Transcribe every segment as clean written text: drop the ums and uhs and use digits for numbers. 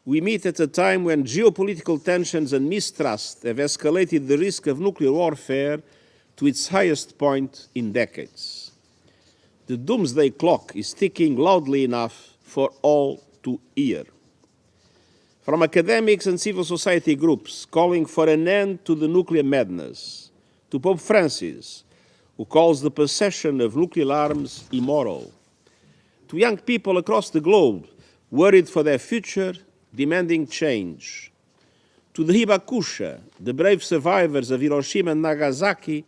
We meet at a time when geopolitical tensions and mistrust have escalated the risk of nuclear warfare to its highest point in decades. The doomsday clock is ticking loudly enough for all to hear. From academics and civil society groups calling for an end to the nuclear madness, to Pope Francis, who calls the possession of nuclear arms immoral, to young people across the globe worried for their future, demanding change, to the Hibakusha, the brave survivors of Hiroshima and Nagasaki,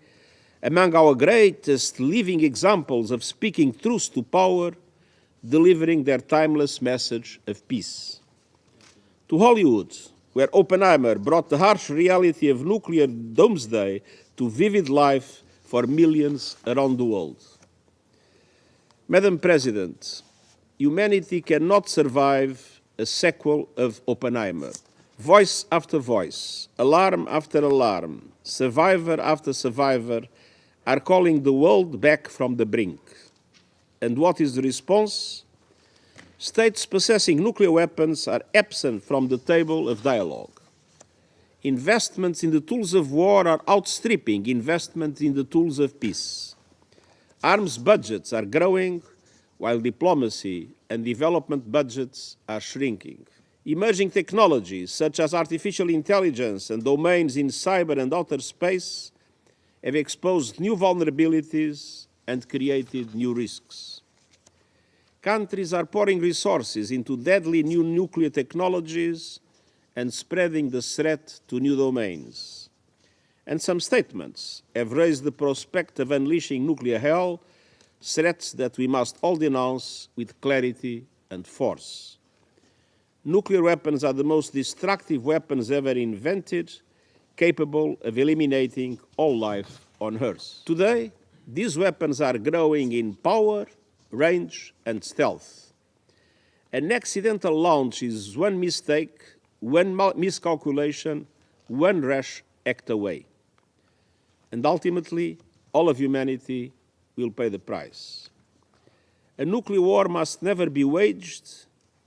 among our greatest living examples of speaking truth to power, delivering their timeless message of peace. To Hollywood, where Oppenheimer brought the harsh reality of nuclear doomsday to vivid life for millions around the world. Madam President, humanity cannot survive a sequel of Oppenheimer. Voice after voice, alarm after alarm, survivor after survivor are calling the world back from the brink. And what is the response? States possessing nuclear weapons are absent from the table of dialogue. Investments in the tools of war are outstripping investments in the tools of peace. Arms budgets are growing, while diplomacy and development budgets are shrinking. Emerging technologies, such as artificial intelligence and domains in cyber and outer space, have exposed new vulnerabilities and created new risks. Countries are pouring resources into deadly new nuclear technologies and spreading the threat to new domains. And some statements have raised the prospect of unleashing nuclear hell, threats that we must all denounce with clarity and force. Nuclear weapons are the most destructive weapons ever invented, capable of eliminating all life on Earth. Today, these weapons are growing in power, range, and stealth. An accidental launch is one mistake, one miscalculation, one rash act away. And ultimately, all of humanity will pay the price. A nuclear war must never be waged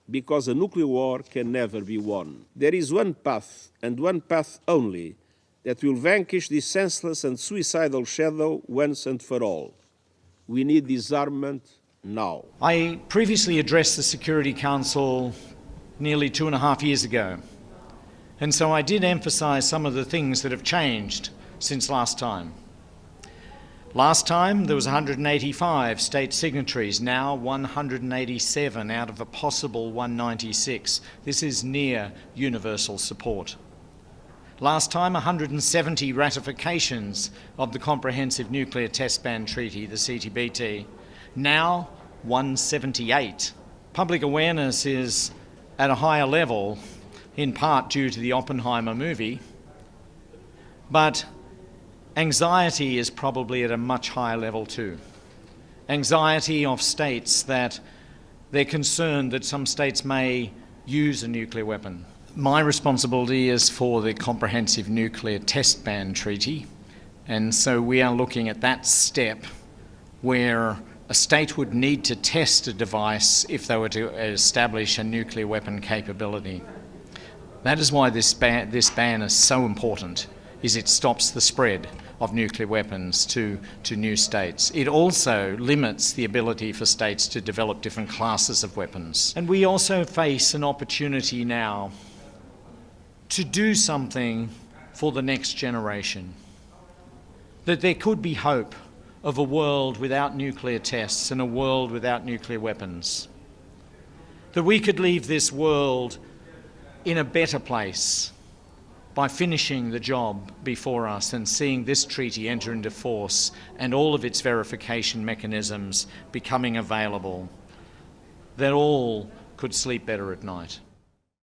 because a nuclear war can never be won. There is one path, and one path only, that will vanquish this senseless and suicidal shadow once and for all. We need disarmament now. I previously addressed the Security Council nearly 2.5 years ago, and so I did emphasize some of the things that have changed since last time. Last time there was 185 state signatories, now 187 out of a possible 196. This is near universal support. Last time 170 ratifications of the Comprehensive Nuclear Test Ban Treaty, the CTBT. Now 178. Public awareness is at a higher level, in part due to the Oppenheimer movie, but anxiety is probably at a much higher level too. Anxiety of states that they're concerned that some states may use a nuclear weapon. My responsibility is for the Comprehensive Nuclear Test Ban Treaty, and so we are looking at that step where a state would need to test a device if they were to establish a nuclear weapon capability. That is why this ban is so important, is it stops the spread of nuclear weapons to new states. It also limits the ability for states to develop different classes of weapons. And we also face an opportunity now to do something for the next generation. That there could be hope of a world without nuclear tests and a world without nuclear weapons. That we could leave this world in a better place by finishing the job before us and seeing this treaty enter into force and all of its verification mechanisms becoming available. That all could sleep better at night.